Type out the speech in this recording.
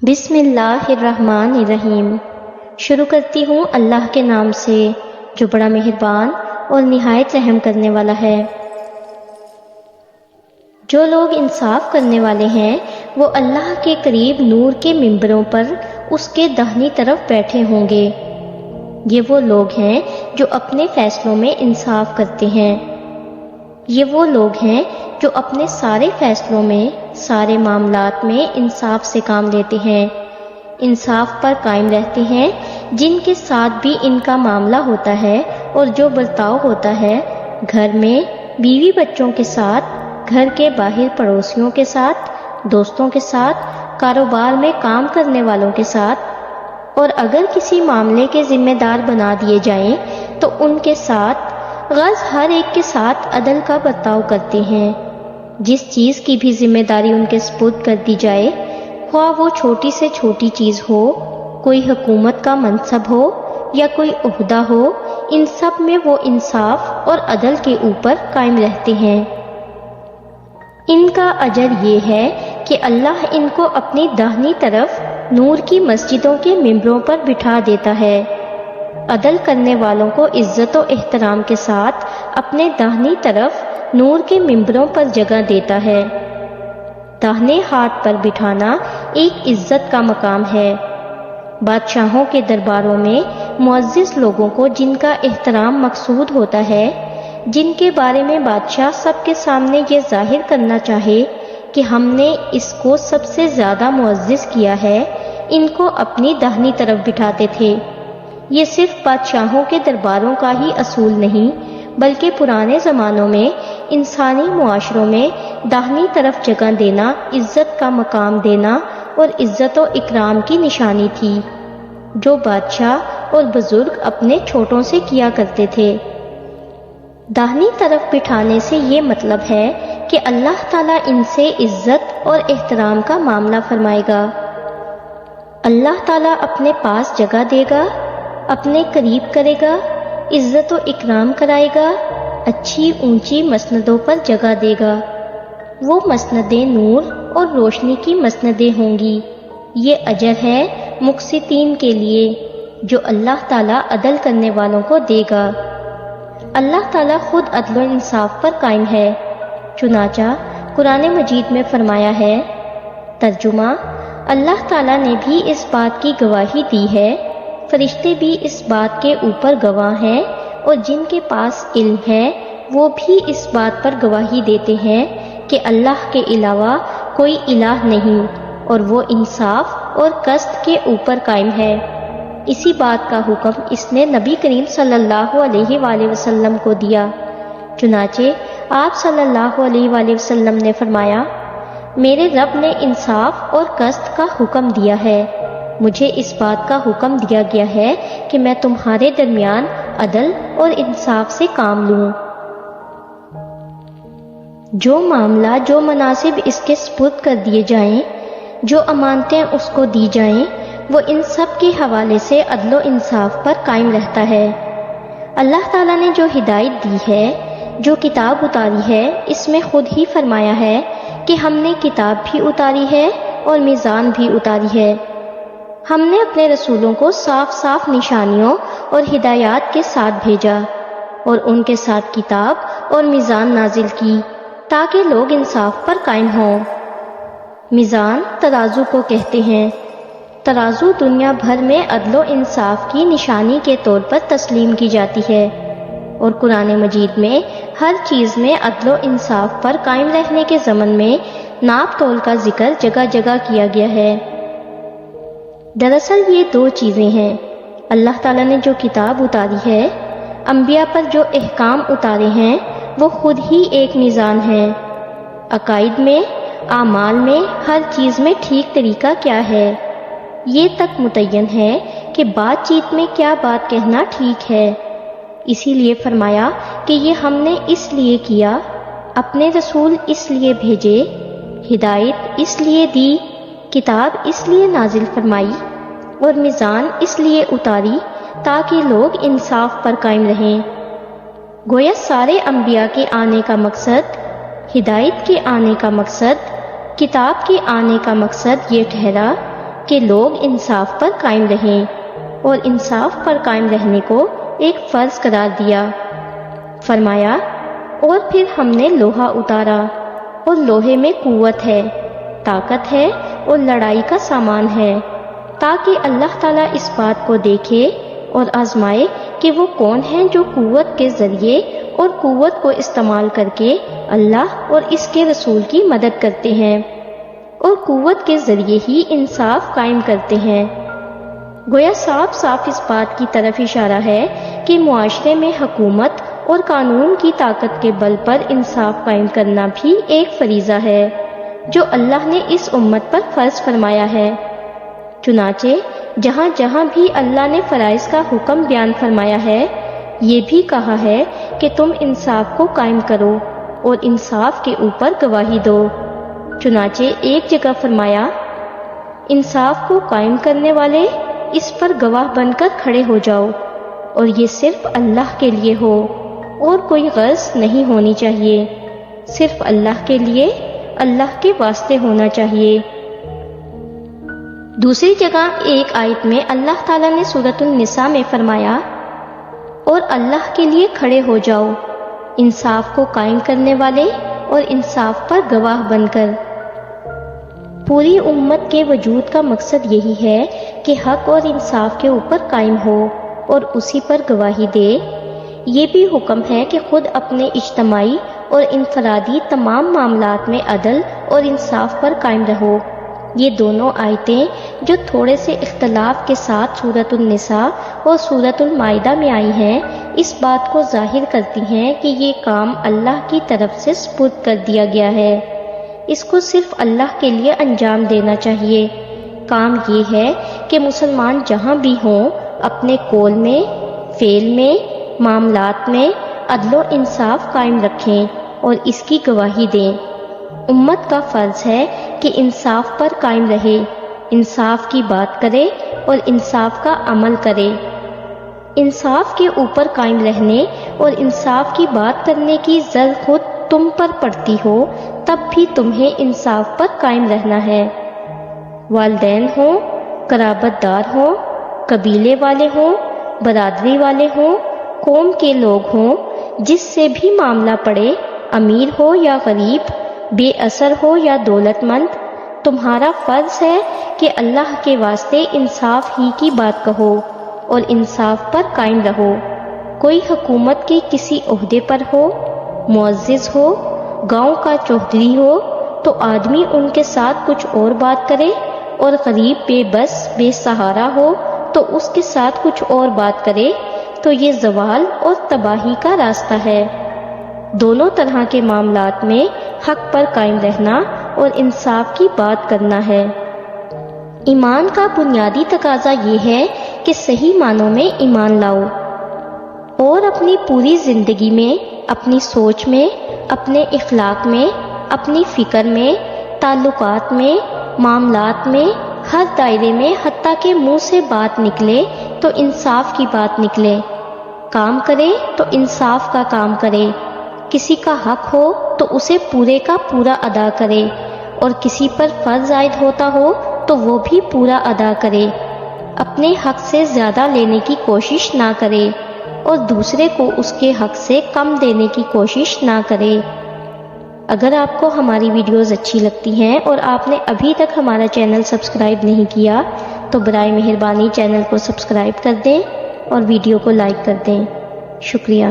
بسم اللہ الرحمن الرحیم۔ شروع کرتی ہوں اللہ کے نام سے جو بڑا مہربان اور نہایت رحم کرنے والا ہے۔ جو لوگ انصاف کرنے والے ہیں وہ اللہ کے قریب نور کے ممبروں پر اس کے داہنی طرف بیٹھے ہوں گے۔ یہ وہ لوگ ہیں جو اپنے فیصلوں میں انصاف کرتے ہیں۔ یہ وہ لوگ ہیں جو اپنے سارے فیصلوں میں، سارے معاملات میں انصاف سے کام لیتے ہیں، انصاف پر قائم رہتے ہیں، جن کے ساتھ بھی ان کا معاملہ ہوتا ہے اور جو برتاؤ ہوتا ہے گھر میں، بیوی بچوں کے ساتھ، گھر کے باہر پڑوسیوں کے ساتھ، دوستوں کے ساتھ، کاروبار میں کام کرنے والوں کے ساتھ، اور اگر کسی معاملے کے ذمہ دار بنا دیے جائیں تو ان کے ساتھ، غرض ہر ایک کے ساتھ عدل کا برتاؤ کرتے ہیں۔ جس چیز کی بھی ذمہ داری ان کے سپرد کر دی جائے، خواہ وہ چھوٹی سے چھوٹی چیز ہو، کوئی حکومت کا منصب ہو یا کوئی عہدہ ہو، ان سب میں وہ انصاف اور عدل کے اوپر قائم رہتے ہیں۔ ان کا اجر یہ ہے کہ اللہ ان کو اپنی داہنی طرف نور کی مسجدوں کے ممبروں پر بٹھا دیتا ہے۔ عدل کرنے والوں کو عزت و احترام کے ساتھ اپنے داہنی طرف نور کے ممبروں پر جگہ دیتا ہے۔ داہنے ہاتھ پر بٹھانا ایک عزت کا مقام ہے۔ بادشاہوں کے درباروں میں معزز لوگوں کو جن کا احترام مقصود ہوتا ہے، جن کے بارے میں بادشاہ سب کے سامنے یہ ظاہر کرنا چاہے کہ ہم نے اس کو سب سے زیادہ معزز کیا ہے، ان کو اپنی داہنی طرف بٹھاتے تھے۔ یہ صرف بادشاہوں کے درباروں کا ہی اصول نہیں بلکہ پرانے زمانوں میں انسانی معاشروں میں داہنی طرف جگہ دینا عزت کا مقام دینا اور عزت و اکرام کی نشانی تھی، جو بادشاہ اور بزرگ اپنے چھوٹوں سے کیا کرتے تھے۔ داہنی طرف بٹھانے سے یہ مطلب ہے کہ اللہ تعالیٰ ان سے عزت اور احترام کا معاملہ فرمائے گا۔ اللہ تعالیٰ اپنے پاس جگہ دے گا، اپنے قریب کرے گا، عزت و اکرام کرائے گا، اچھی اونچی مسندوں پر جگہ دے گا۔ وہ مسندیں نور اور روشنی کی مسندیں ہوں گی۔ یہ اجر ہے مقسطین کے لیے جو اللہ تعالیٰ عدل کرنے والوں کو دے گا۔ اللہ تعالیٰ خود عدل و انصاف پر قائم ہے۔ چنانچہ قرآن مجید میں فرمایا ہے، ترجمہ: اللہ تعالیٰ نے بھی اس بات کی گواہی دی ہے، فرشتے بھی اس بات کے اوپر گواہ ہیں، اور جن کے پاس علم ہے وہ بھی اس بات پر گواہی دیتے ہیں کہ اللہ کے علاوہ کوئی الہ نہیں، اور وہ انصاف اور قسط کے اوپر قائم ہے۔ اسی بات کا حکم اس نے نبی کریم صلی اللہ علیہ وآلہ وسلم کو دیا۔ چنانچہ آپ صلی اللہ علیہ وآلہ وسلم نے فرمایا، میرے رب نے انصاف اور قسط کا حکم دیا ہے، مجھے اس بات کا حکم دیا گیا ہے کہ میں تمہارے درمیان عدل اور انصاف سے کام لوں۔ جو معاملہ، جو مناصب اس کے سپرد کر دیے جائیں، جو امانتیں اس کو دی جائیں، وہ ان سب کے حوالے سے عدل و انصاف پر قائم رہتا ہے۔ اللہ تعالیٰ نے جو ہدایت دی ہے، جو کتاب اتاری ہے، اس میں خود ہی فرمایا ہے کہ ہم نے کتاب بھی اتاری ہے اور میزان بھی اتاری ہے۔ ہم نے اپنے رسولوں کو صاف صاف نشانیوں اور ہدایات کے ساتھ بھیجا اور ان کے ساتھ کتاب اور میزان نازل کی تاکہ لوگ انصاف پر قائم ہوں۔ میزان ترازو کو کہتے ہیں۔ ترازو دنیا بھر میں عدل و انصاف کی نشانی کے طور پر تسلیم کی جاتی ہے، اور قرآن مجید میں ہر چیز میں عدل و انصاف پر قائم رہنے کے ضمن میں ناپ تول کا ذکر جگہ جگہ کیا گیا ہے۔ دراصل یہ دو چیزیں ہیں، اللہ تعالیٰ نے جو کتاب اتاری ہے، انبیاء پر جو احکام اتارے ہیں، وہ خود ہی ایک میزان ہے۔ عقائد میں، اعمال میں، ہر چیز میں ٹھیک طریقہ کیا ہے، یہ تک متعین ہے کہ بات چیت میں کیا بات کہنا ٹھیک ہے۔ اسی لیے فرمایا کہ یہ ہم نے اس لیے کیا، اپنے رسول اس لیے بھیجے، ہدایت اس لیے دی، کتاب اس لیے نازل فرمائی، اور میزان اس لیے اتاری تاکہ لوگ انصاف پر قائم رہیں۔ گویا سارے انبیاء کے آنے کا مقصد، ہدایت کے آنے کا مقصد، کتاب کے آنے کا مقصد یہ ٹھہرا کہ لوگ انصاف پر قائم رہیں اور انصاف پر قائم رہنے کو ایک فرض قرار دیا۔ فرمایا اور پھر ہم نے لوہا اتارا اور لوہے میں قوت ہے، طاقت ہے اور لڑائی کا سامان ہے، تاکہ اللہ تعالیٰ اس بات کو دیکھے اور آزمائے کہ وہ کون ہیں جو قوت کے ذریعے اور قوت کو استعمال کر کے اللہ اور اس کے رسول کی مدد کرتے ہیں اور قوت کے ذریعے ہی انصاف قائم کرتے ہیں۔ گویا صاف صاف اس بات کی طرف اشارہ ہے کہ معاشرے میں حکومت اور قانون کی طاقت کے بل پر انصاف قائم کرنا بھی ایک فریضہ ہے جو اللہ نے اس امت پر فرض فرمایا ہے۔ چنانچہ جہاں جہاں بھی اللہ نے فرائض کا حکم بیان فرمایا ہے، یہ بھی کہا ہے کہ تم انصاف کو قائم کرو اور انصاف کے اوپر گواہی دو۔ چنانچہ ایک جگہ فرمایا، انصاف کو قائم کرنے والے اس پر گواہ بن کر کھڑے ہو جاؤ، اور یہ صرف اللہ کے لیے ہو اور کوئی غرض نہیں ہونی چاہیے، صرف اللہ کے لیے، اللہ کے واسطے ہونا چاہیے۔ دوسری جگہ ایک آیت میں اللہ تعالیٰ نے سورۃ النساء میں فرمایا، اور اللہ کے لیے کھڑے ہو جاؤ، انصاف کو قائم کرنے والے اور انصاف پر گواہ بن کر۔ پوری امت کے وجود کا مقصد یہی ہے کہ حق اور انصاف کے اوپر قائم ہو اور اسی پر گواہی دے۔ یہ بھی حکم ہے کہ خود اپنے اجتماعی اور انفرادی تمام معاملات میں عدل اور انصاف پر قائم رہو۔ یہ دونوں آیتیں جو تھوڑے سے اختلاف کے ساتھ سورۃ النساء اور سورۃ المائدہ میں آئی ہیں، اس بات کو ظاہر کرتی ہیں کہ یہ کام اللہ کی طرف سے سپرد کر دیا گیا ہے، اس کو صرف اللہ کے لیے انجام دینا چاہیے۔ کام یہ ہے کہ مسلمان جہاں بھی ہوں اپنے قول میں، فعل میں، معاملات میں عدل و انصاف قائم رکھیں اور اس کی گواہی دیں۔ امت کا فرض ہے کہ انصاف پر قائم رہے، انصاف کی بات کرے اور انصاف کا عمل کرے۔ انصاف کے اوپر قائم رہنے اور انصاف کی بات کرنے کی ضرورت خود تم پر پڑتی ہو، تب بھی تمہیں انصاف پر قائم رہنا ہے۔ والدین ہوں، قرابت دار ہوں، قبیلے والے ہوں، برادری والے ہوں، قوم کے لوگ ہوں، جس سے بھی معاملہ پڑے، امیر ہو یا غریب، بے اثر ہو یا دولت مند، تمہارا فرض ہے کہ اللہ کے واسطے انصاف ہی کی بات کہو اور انصاف پر قائم رہو۔ کوئی حکومت کے کسی عہدے پر ہو، معزز ہو، گاؤں کا چوہدری ہو، تو آدمی ان کے ساتھ کچھ اور بات کرے، اور غریب بے بس بے سہارا ہو تو اس کے ساتھ کچھ اور بات کرے، تو یہ زوال اور تباہی کا راستہ ہے۔ دونوں طرح کے معاملات میں حق پر قائم رہنا اور انصاف کی بات کرنا ہے۔ ایمان کا بنیادی تقاضا یہ ہے کہ صحیح معنوں میں ایمان لاؤ اور اپنی پوری زندگی میں، اپنی سوچ میں، اپنے اخلاق میں، اپنی فکر میں، تعلقات میں، معاملات میں، ہر دائرے میں، حتیٰ کہ منہ سے بات نکلے تو انصاف کی بات نکلے، کام کرے تو انصاف کا کام کرے، کسی کا حق ہو تو اسے پورے کا پورا ادا کرے، اور کسی پر فرض عائد ہوتا ہو تو وہ بھی پورا ادا کرے، اپنے حق سے زیادہ لینے کی کوشش نہ کرے اور دوسرے کو اس کے حق سے کم دینے کی کوشش نہ کرے۔ اگر آپ کو ہماری ویڈیوز اچھی لگتی ہیں اور آپ نے ابھی تک ہمارا چینل سبسکرائب نہیں کیا تو برائے مہربانی چینل کو سبسکرائب کر دیں اور ویڈیو کو لائک کر دیں۔ شکریہ۔